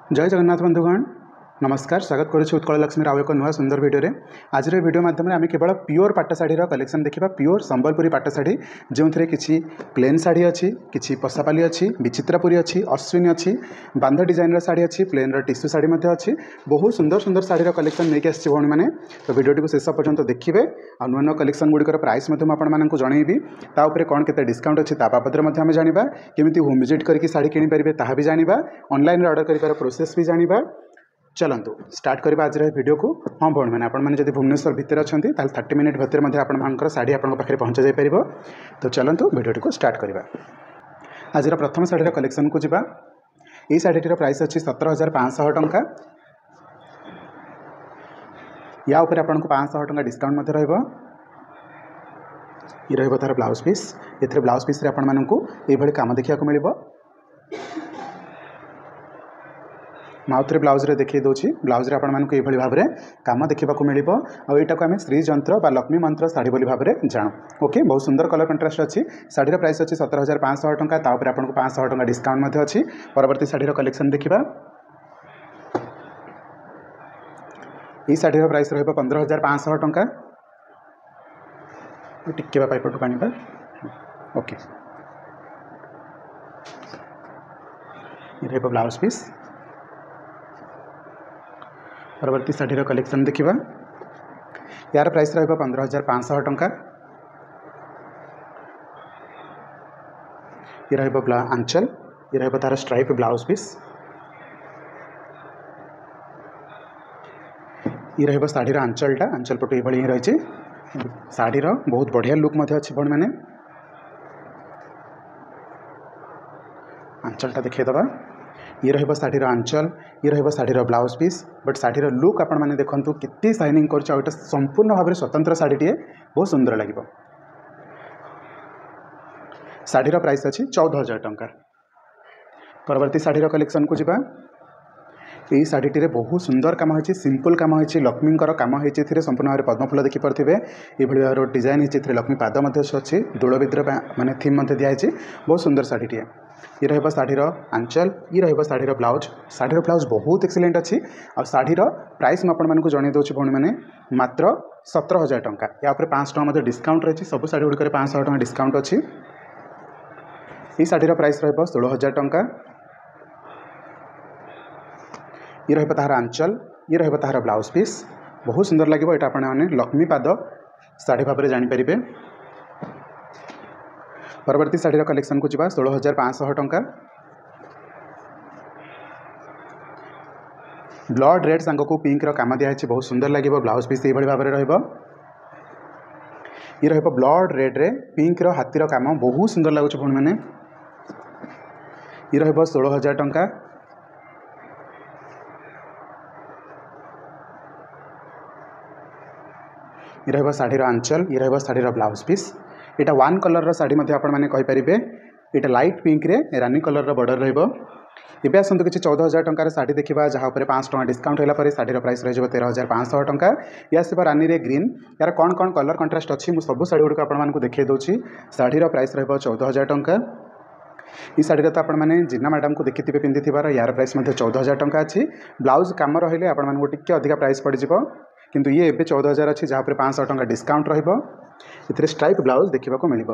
जय जगन्नाथ बंधुगण नमस्कार स्वागत करुच्ची उत्कल लक्ष्मी आउ एक नुआ सुंदर भिडियो आज भिडियो माध्यम आम केवल प्योर पाट शाढ़ी कलेक्शन देखा प्योर संबलपुरी पाट शाढ़ी जो थे किसी प्लेन शाढ़ी अच्छी किसी पशापाली अच्छी विचित्रपुरी अच्छी अश्विनी अच्छी बांध डिजाइन शाढ़ी अच्छी प्लेन टिश्यू शाढ़ी अच्छी बहुत सुंदर सुंदर शाढ़ी कलेक्शन नहीं आसी भाई मैंने तो भिडियो टी शेष पर्यंत देखिए आ नुआ नुआ कलेक्शन गुड़िकर प्राइस आपको जनइबी ताऊपर कौन के डिस्काउंट अच्छी बाबद आम जाना केमी होम विजिट करके शाढ़ी किनीपारे ता भी जाना ऑनलाइन ऑर्डर कर प्रोसेस भी जाना। चलतु स्टार्ट करवा आज वीडियो को। हाँ भाई मैंने आपने जब भुवनेश्वर भितर अच्छा 30 मिनिट भितर आपर शाढ़ी आपके पहुँचा जापर। तो चलतु वीडियो को स्टार्ट करवा। आज प्रथम शाढ़ी कलेक्शन को जीवा। ये शाढ़ीटर प्राइस अच्छी 17,500 टंका। या ऊपर आपको 500 टंका डिस्काउंट रहिबो। ये रहिबो तार ब्लाउज पीस। ये ब्लाउज पीस रे आपण मानकु एभली काम देखिया को मिलिबो। माउथरे ब्लाउज रे देखिए दूसरी ब्लाउज रे आपण मानकु एभली भाबरे काम देखा मिलिबो। आ एटा को आम श्री जंत्र बा लक्ष्मी मंत्र शाढ़ी बोली भाबरे जानु। ओके बहुत सुंदर कलर कंट्रास्ट अच्छी। शाढ़ीर प्राइस अच्छी 17,500 टंका। तापर आपको 500 टंका डिस्काउंट अच्छी। परवर्ती शाढ़ीर कलेक्शन देखिबा। ये शाढ़ीर प्राइस रहिबो 15,500 टंका। टिके बा पाइपटू कानिबा। ओके ये रहिबो ब्लाउज पीस। परवर्ती शाढ़ीर कलेक्शन देखिबा। यार प्राइस रहिबो 15,500 टंका। ये रहिबो आंचल। ये रहिबो तार स्ट्राइप ब्लाउज पीस। ये रहिबो शाढ़ीर आंचलटा। आंचल पटु ये ही रही शाढ़ीर बहुत बढ़िया लुक अच्छी भाई मैंने। आंचलटा देखिएदबा। ये रहिबो शाढ़ीर आंचल। ये रहिबो शाढ़ीर ब्लाउज पीस। बट शाढ़ीर लुक आपण मैंने देखंतु कितनी शाइनिंग कर संपूर्ण भाव में स्वतंत्र शाढ़ीटे बहुत सुंदर लगे। शाढ़ीर प्राइस अच्छी 14,000 टंका। परवर्ती शाढ़ीर कलेक्शन को जीवा। यही शाढ़ीटी बहुत सुंदर काम होती सिंपल काम होती लक्ष्मीकर काम होती संपूर्ण भाव में पद्मफूल देखिपे ये भाव डिजाइन होती लक्ष्मी पाद अच्छी दोलविद्र माने थीम दिखाई बहुत सुंदर शाढ़ीटे। ये रहिबो शाढ़ीर आंचल। ये रहिबो शाढ़ीर ब्लाउज। शाढ़ीर ब्लाउज बहुत एक्सीलेंट अच्छी। आ शाढ़ीर प्राइस मुझे जन दूसरी भाई मैंने मात्र 17,000 टंका। या 500 टंका डिस्काउंट रही। सब शाढ़ी गुड़िक 500 टंका डिस्काउंट अच्छी। ये शाढ़ीर प्राइस रहिबो 16,000 टंका। ये रहिबो तार आंचल। ये रहिबो तार ब्लाउज पीस। बहुत सुंदर लगे। यहाँ आपने लक्ष्मी पाद शाढ़ी भाव में जानीपारे। परवर्ती शाढ़ीर कलेक्शन को जीवा। 16,500 टंका। ब्लड रेड सांग को पिंक काम दिखाई बहुत सुंदर लगे। ब्लाउज पीस ये भाव में रहिबो। ये रहिबो ब्लड रेड रे पिंक हाथीर काम बहुत सुंदर लगुच भाई मैंने। ये रहिबो 16,000 टंका। ये रहिबो शाढ़ीर आंचल। ये रहिबो शाढ़ीर ब्लाउज पीस। यहाँ 1 कलर शाढ़ी आपरे यहाँ लाइट पिंक रे रानी कलर बॉर्डर रहिबो। एबे आसतु किसी 14,000 टंकार शाढ़ी देखा जहाँ 500 टंका डिस्काउंट होगा। शाढ़ीर प्राइस रही 13,500 टंका। ये आसो रानी रे ग्रीन। यार कौन कौन कलर कंट्रास्ट अच्छी मुझे सब शाढ़ी गुड़िक आपको देखिए दूसरी। शाढ़ीर प्राइस रही 14,000 टंका। ये शाढ़ी तो आपने जिना मैडम को देखिए पिंधि यार प्राइस 14,000 टंका अच्छी। ब्लाउज कम रही आपको टी अधिका प्राइस पड़ो किंतु ये एबे 14,000 अच्छी जहाँ 500 टंका डिस्काउंट रहिबो। इथिरे स्ट्राइप ब्लाउज देखा मिल।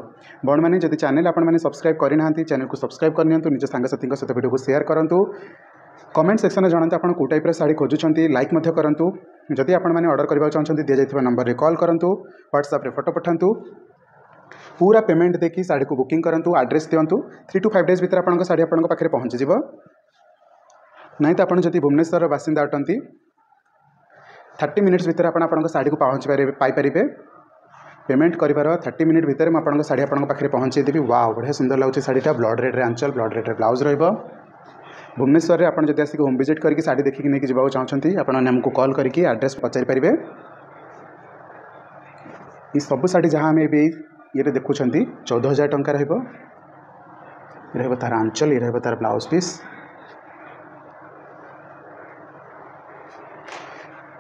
बण मैंने जदि चैनल आपने सब्सक्राइब करना चैनल को सब्सक्राइब करनी निज सांगसाथी सहित वीडियो को शेयर करूँ। कमेंट सेक्शन में जानते आप कौ टाइप शाढ़ी खोजुंट लाइक करूँ। जदि आपने ऑर्डर करने चाहते दि जाइए नंबर रे कॉल करूँ। व्हाट्सएप रे फोटो पठातु। पूरा पेमेंट देखी शाढ़ी को बुकिंग करूँ। एड्रेस दिंतु 3 to 5 डेज भर आपको शाढ़ी आपको पाखे पहुँची नहीं तो आपड़ जब भुवनेश्वर बासिंदा अटंती 30 मिनिट्स भर आपको शाढ़ी को पाइपर। पेमेंट कर 30 मिनिट भर मुझे शाढ़ी आपको पाखे पहुँचे देवी। वाह बढ़िया सुंदर लगुच शाढ़ीटा। ब्लड रेड रे आंचल ब्लड रेड रे ब्लाउज रहिबो। भुवनेश्वर में आपड़ जब आसिक होम विजिट करके शाढ़ी देखिए नहीं जावाक चाहते आपने आमको कॉल करके एड्रेस पचारि पारे। ये सब शाढ़ी जहाँ आम ये देखुं 14,000 टंका रहिबो तार आंचल। ये रहिबो तार ब्लाउज पीस।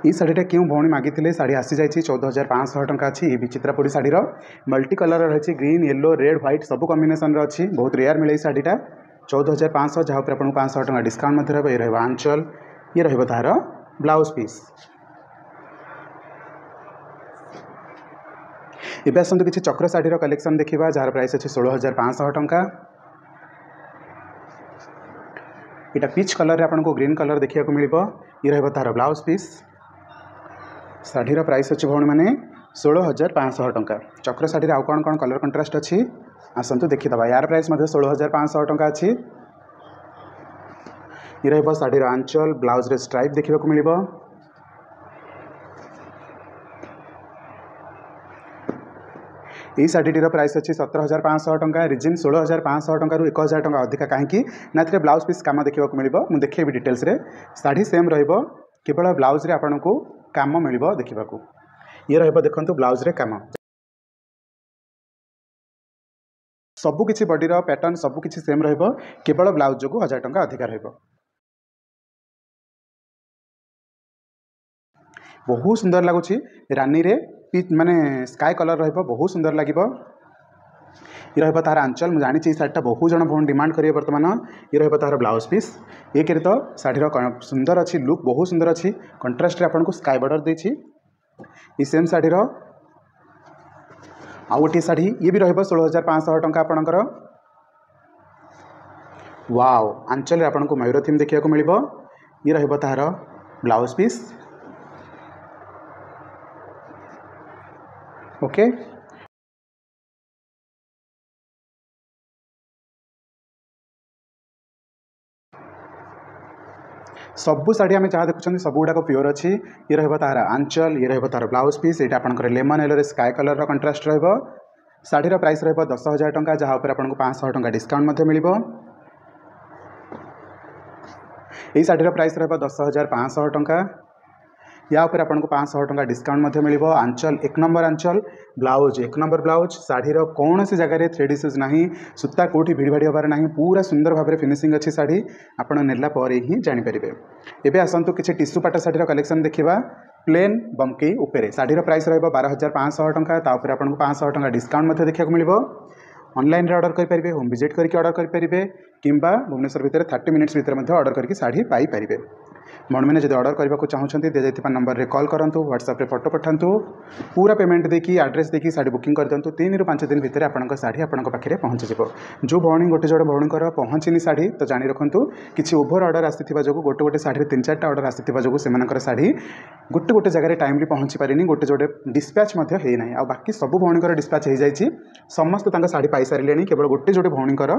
ये शाढ़ीटा क्यों भौणी मागिले शाढ़ी आसी जाइए 14,500 टंका अच्छी। ये विचित्रपुरी शाढ़ीर मल्टी कलर रही ग्रीन येलो रेड व्हाइट सब कॉम्बिनेशन अच्छी बहुत रेयर मिले शाढ़ीटा 14,500 जहाँ पर आपको 500 टका डिस्काउंट मध्य रहिबो। ये रहिबो आंचल, ये रहिबो तार ब्लाउज पीस। एबे आसंतु किछि चक्र साड़ी कलेक्शन देखिबा जार प्राइस अछि 16,500 टका। इटा पीच कलर रे आपनको ग्रीन कलर देखिया को मिलिबो। ये रहिबो तार ब्लाउज पीस। साड़ी प्राइस अछि भौणी माने 16,500 टका। चक्र साड़ी आउ कौन कौन कलर कंट्रास्ट अच्छी आसतु देखीदबा। यार प्राइस 16,500 टका अच्छी। ये रहिबो साड़ी आंचल, ब्लाउज रे स्ट्राइप देखिबा को मिलिबो। यही साड़ीटीर प्राइस अच्छी 17,500 टका। रिजिन 16,500 टका 1,000 टका अधिका कहीं ना ब्लाउज पीस काम देखा मिले। मुझे देखी डिटेल्स रे साड़ी सेम रहिबो, केवल ब्लाउज रे आपन को काम मिलिबो देखा। ये रहिबो देखंतु ब्लाउज रे काम सबुकिछि बॉडीर पैटर्न सबुकिछि सेम रहिबो, केवल ब्लाउज जो 1,000 टका अधिका रहिबो। बहुत सुंदर लगुच रानी रे माने स्काई कलर रहिबो, बहुत सुंदर लगिबो। ये रहिबो तार आंचल, मुझे जानी साड़ीटा बहुत जन बहुत डिमांड करिए वर्तमान। ये रहिबो तार ब्लाउज पीस। ये करे तो साड़ीर सुंदर अच्छी लुक बहुत सुंदर अच्छी। कंट्रास्ट रे आपन को स्काई बॉर्डर देछि। ये सेम साड़ीर आ गोटे साड़ी ये भी रहिबो 16,500 टका आपनकर। वाओ, आंचल रे आपन को मयूर थीम देखिया को मिलिबो। ये रहिबो तार ब्लाउज पीस। ओके, सबू साड़ी आम जहाँ देखुं सब गुड़ाक प्योर अच्छी। ये रहिबो तार आंचल, ये रहिबो तार ब्लाउज पीस। ये आपंकर lemon yellow sky colour contrast रहिबो। साड़ीर प्राइस रहिबो 10,000 टका, जहाँ पर आपको 500 टका डिस्काउंट मध्य मिलिबो। यही साड़ीर प्राइस रहिबो 10,500 टका। या ऊपर आपको 500 टका डिस्काउंट मध्य मिलिबो। आंचल 1 नंबर आंचल, ब्लाउज 1 नंबर ब्लाउज। साड़ीर कौन सी जगह थ्रेड इश्यूज नहीं, सूता कौटी भिड़ भाड़ी हबार नहीं, पूरा सुंदर भाव में फिनिशिंग अच्छी साड़ी आप नेला पर ही जानीपारे। एबे आसतु किसी टिश्यू पाट साड़ीर कलेक्शन देखा। प्लेन बमकई उपरे साड़ीर प्राइस रहिबो 12,500 टका। तापर आपको 500 टका डिस्काउंट मध्य देखा मिलिबो। ऑनलाइन रे ऑर्डर करेंगे, होम विजिट करके ऑर्डर करेंगे, किंबा भुवनेश्वर भितर 30 मिनिट्स भितर ऑर्डर करके साड़ी पाई पारे। मन मैंने जब ऑर्डर करने को चाहते दी जाता नंबर रे कॉल करूँ, व्हाट्सएप रे फोटो पठातु, पूरा पेमेंट देकी एड्रेस देकी साड़ी बुकिंग कर दिंतु। 3 ରୁ 5 दिन भितर आपंक साड़ी आपंक पाखे पहुँचीज। जो भौणी गोटे जोड़े भौणीकर पहुँचनी साड़ी तो जाणी रखु किसी ओभर ऑर्डर आसी जो गोटे गोटे साड़ी 3-4टा ऑर्डर आसी जो से साड़ी गोटे गोटे जगह टाइमली पहुँची पारे। गोटे जोड़े डिस्पैच होना आ बाकी सब भौणीकर डिस्पैच हो जाए, समस्त साड़ी पाई सारे। केवल गोटे जोड़े भौणीकर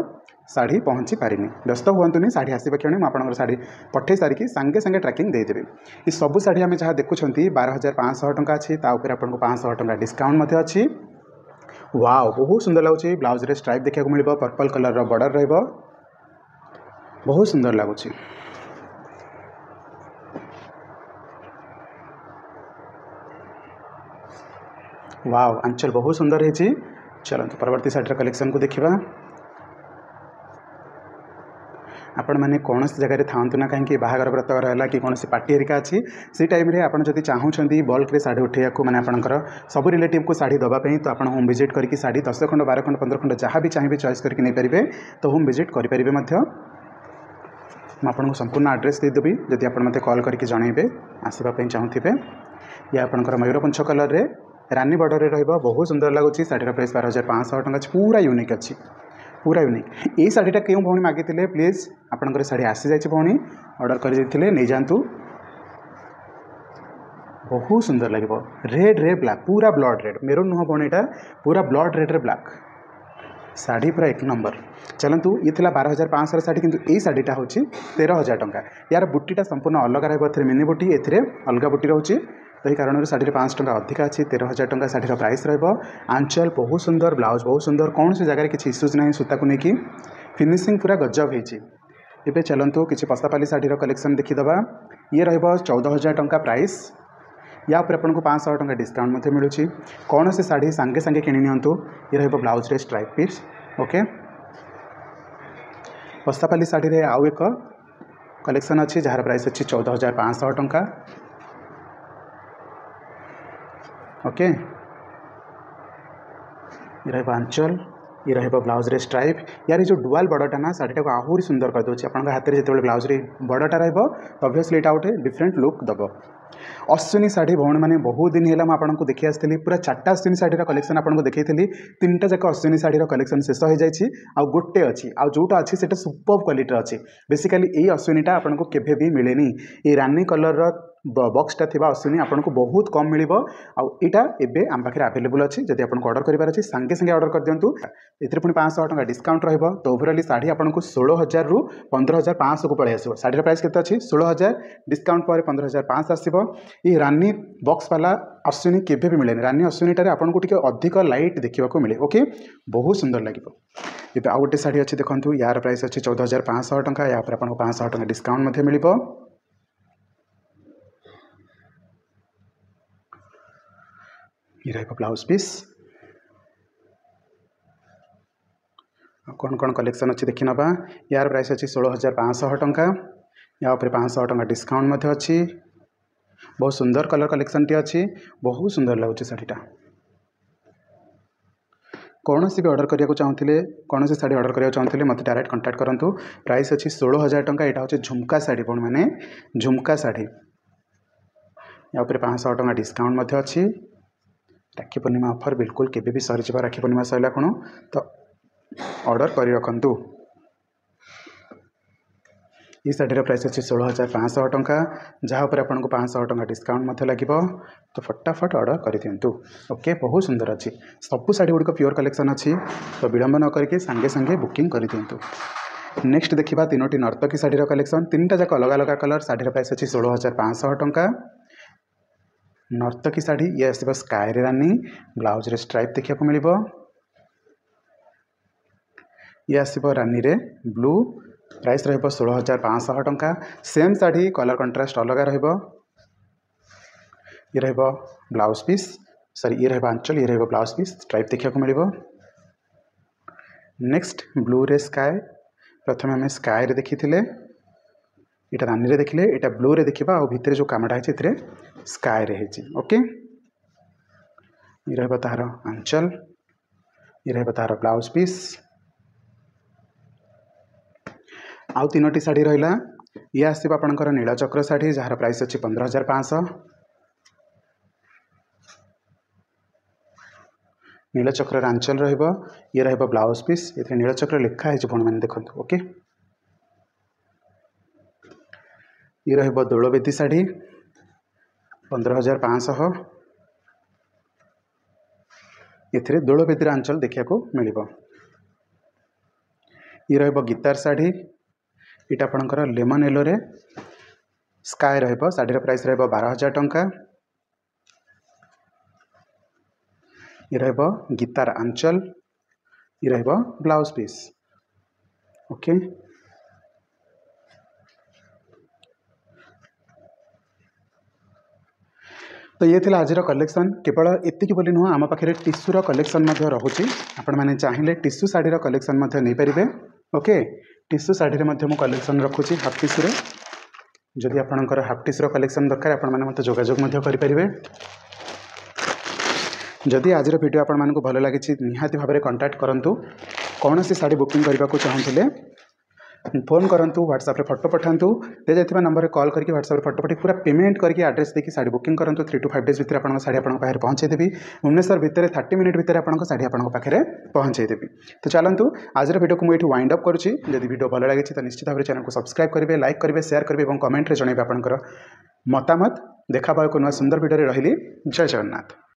साड़ी पहुँची पारिनी। व्यस्त हुआ साड़ी आसवा क्षण मुझे साड़ी पठे सारिकी सांगे सांगे ट्रैकिंग देदेवी। ये सब साड़ी आम जहाँ देखुं 12,500 टका अच्छी। तापर आपको 500 टका डिस्काउंट अच्छी। वाओ, बहुत सुंदर लगुच। ब्लाउज रे स्ट्राइप देखा मिलिबो, पर्पल कलर रो बॉर्डर रहिबो, बहुत सुंदर लगुच। वाओ, आंचल बहुत सुंदर है। चलते परवर्ती साड़ीर कलेक्शन को देखा। आपण मैंने कौन सी जगह था ना कहीं बाहागर व्रतघर है कि कौन पार्टी हेरिका अच्छी से टाइम आपड़ चाहूँगी बल्क साड़ी उठे मैंने आपंकर सब रिलेटिव को साड़ी दवाई तो आप होम विजिट करके साड़ी 10 खंड 12 खंड 15 खंड जहाँ भी चाहिए चॉइस करके नहीं पारे तो होम विजिट करेंगे। आपको संपूर्ण एड्रेस देदेवी जदि आप मत कॉल करके जनइबे आसवाई चाहूथे। या आपंकर मयूरपुंछ कलर रे रानी बॉर्डर रे बहुत सुंदर लगुच। साड़ीर प्राइस 12,500 टका पूरा यूनिक अच्छी, पूरा यूनिक। यही साड़ीटा क्यों भौणी मागी प्लीज आपंकर साड़ी आसी जाए भौणी ऑर्डर कर नहीं जातु। बहुत सुंदर लगे रेड रे ब्लैक, पूरा ब्लड रेड, मेरून नुह भौणीटा पूरा ब्लड रेड रे ब्लैक साड़ी पूरा 1 नंबर। चलतु ये 12,500 साड़ी, किंतु यही साड़ीटा हूँ 13,000 टका। यार बुटीटा संपूर्ण अलग रही मिनी बुटी, ए अलग बुटी रोचे तो ये कारण साड़ी 500 टका अधिका अच्छी। 13,000 टका साड़ीर प्राइस रहिबो। आंचल बहुत सुंदर, ब्लाउज बहुत सुंदर, कौन सी जगह किसी इश्यूज ना सूता को लेकिन फिनिशिंग पूरा गजब होती। एबे चलतु किसी पस्तापाली साड़ीर कलेक्शन देखीदबा। ये रहिबो 14,000 टका प्राइस। या पर आपको 500 टका डिस्काउंट मिलूँ। कौन से साड़ी सांगे सांगे किणी नियंतु। ये रहिबो ब्लाउज रे स्ट्राइप पीस। ओके, पस्तापाली साड़ी रे आउ एक कलेक्शन अच्छी जार प्राइस अच्छी 14,500 टका। ओके, ये रहिबो आंचल, ये रहिबो ब्लाउज रे स्ट्राइप यार जो डुआल बॉर्डरटा ना साड़ीटा को आहुरी सुंदर कर दोछि आपन हाथ रे जेते ब्लाउज रे बॉर्डरटा रहिबो तो ऑब्वियसली एटा उठे डिफरेंट लुक दबो। अश्विनी साड़ी भौणी मैंने बहुत दिन है आपको देखी आसती पूरा 4टा अश्विनी साड़ी कलेक्शन आपको देखी 3टा जाक अश्विनी साड़ी कलेक्शन शेष हो जाए आ गोटे अच्छी आ जोटा अच्छी से सुपर क्वालिटी अच्छी बेसिकाली यही अश्विनीटा आपको केवे भी मिलेनी ये रानी कलर बक्सटा थी अश्विनी आपको बहुत कम मिल आईटा एवं आम पाखे आवेलेबल अच्छी जब आपको अर्डर करार अच्छी सांगे सांगे अर्डर कर दिंतु ए पुणी 500 टका डिस्काउंट रही तो ओवरअली साड़ी आपको 16,000 रु 15,500 को पलि आसो साड़ीर प्राइस केते अच्छी 16,000 डिस्काउंट पर 15,500 आसो। ये रानी बॉक्स वाला अश्विनी केवे भी मिले रानी अश्विनीटार आपको टी अधिक लाइट देखा मिले ओके बहुत सुंदर लगे। ये आउ गोटे शाढ़ी अच्छी देखो यार प्राइस अच्छी 14,500 टका या आपको 500 टका डिस्काउंट मिल ये ब्लाउज पीस कौन कौन कलेक्शन अच्छी देखी ना यार प्राइस अच्छी 16,500 टका या 500 टका डिस्काउंट अच्छी बहुत सुंदर कलर कलेक्शन टी अच्छी बहुत सुंदर लगुच शाढ़ीटा कौन सी भी ऑर्डर करने चाहूँगे कौन सी शाढ़ी ऑर्डर करने चाहूँगे मत डायरेक्ट कांटेक्ट करूँ प्राइस अच्छी 16,000 टका यहाँ हूँ झुमका शाढ़ी बण मैंने झुमका शाढ़ी या 500 टका डिस्काउंट अच्छी राखी पूर्णिमा ऑफर बिल्कुल केबे भी सरीजा राखी पूर्णिमा सरला कौन तो ऑर्डर कर रखु। ये शाढ़ीर प्राइस अच्छी 16,500 टका जहाँ पर आपको 500 टका डिस्काउंट लगे तो फटाफट ऑर्डर कर दिंतु ओके बहुत सुंदर अच्छी सबू शाढ़ी गुड़िक प्योर कलेक्शन अच्छी तो विलंब न करके सांगे सांगे बुकिंग कर दिंतु। नेक्स्ट देखा 3टी नर्तकी शाढ़ीर कलेक्शन 3टा जाक अलग अलग कलर शाढ़ीर प्राइस अच्छी 16,500 टका नर्तकी शाढ़ी ये आस स्काई रानी ब्लाउज रे स्ट्राइप देखा मिल ये आसब रानी रे ब्लू प्राइस रहिबो 16,500 टका सेम शाढ़ी कलर कंट्रास्ट अलग रहिबो ये रहिबो ब्लाउज पीस सॉरी ये रहिबो आंचल ये रहिबो ब्लाउज पीस स्ट्राइप देखा मिल। नेक्स्ट ब्लू रे स्काई प्रथम आम स्काई रे देखी यहाँ रानी रे देखिले यहाँ ब्लू रे देखा और भितर जो कामटा है स्काई रे ओके ये रहिबो तार आंचल ये रहिबो तार ब्लाउज पीस आउ 3टी शाढ़ी रहा ये आसब आपंकर नीलचक्र शाढ़ी जार प्राइस अच्छी 15,500 नीलचक्र आंचल रहिबो ये रहिबो ब्लाउज पीस ये नीलचक्र लिखा है भण मैंने देखो ओके ये रहिबो दोलबेदी शाढ़ी 15,500 ये दोलबेदी आंचल देखा मिल ये रहिबो गीतार शाढ़ी यहाँ आपंकर लेमन येलो रे स्काई रहिबो शाढ़ीर प्राइस रहिबो 12,000 टका ये रहिबो गीतार आंचल ये रहिबो ब्लाउज पीस ओके। तो ये थिला आजिर कलेक्शन केवल एतिकी बोली नुह आम पाखे टिश्यूर कलेक्शन रोचे आपण मैंने चाहिए टिश्यू शाढ़ीर कलेक्शन नहीं पारे ओके टिश्यू शाढ़ी में कलेक्शन रखुची हाफ टिश्यू जदि आपंकर हाफ टिश्यूर कलेक्शन दरकार आपण मैंने मत जोगाजोग करेंगे जदि आज वीडियो आपण मानक भल लगी निहाती भाव में कांटेक्ट करूँ कौन सी शाढ़ी बुकिंग करने को चाहूँगे फोन करूँ व्हाट्सएप रे फोटो पठातु दे जाइए नंबर कॉल करके व्हाट्सएप रे फोटो पठाई पूरा पेमेंट करके एड्रेस देखिए शाढ़ी बुकिंग करूँ 3 to 5 डेज भितर आप शाढ़ी आप पहुँचेदेवी भुवनेश्वर भितर 30 मिनट भितर आप शाढ़ी आप पाखे पहुँचेदेवी। तो चलतु आज वीडियो को मुझे वाइंड अप करुँची जदि वीडियो भल लगी तो निश्चित भाव चैनल को सब्सक्राइब करेंगे लाइक करेंगे शेयर करेंगे और कमेंट रे जनइबे आपंकर मतामत देखा एक सुंदर वीडियो रही जय जगन्नाथ।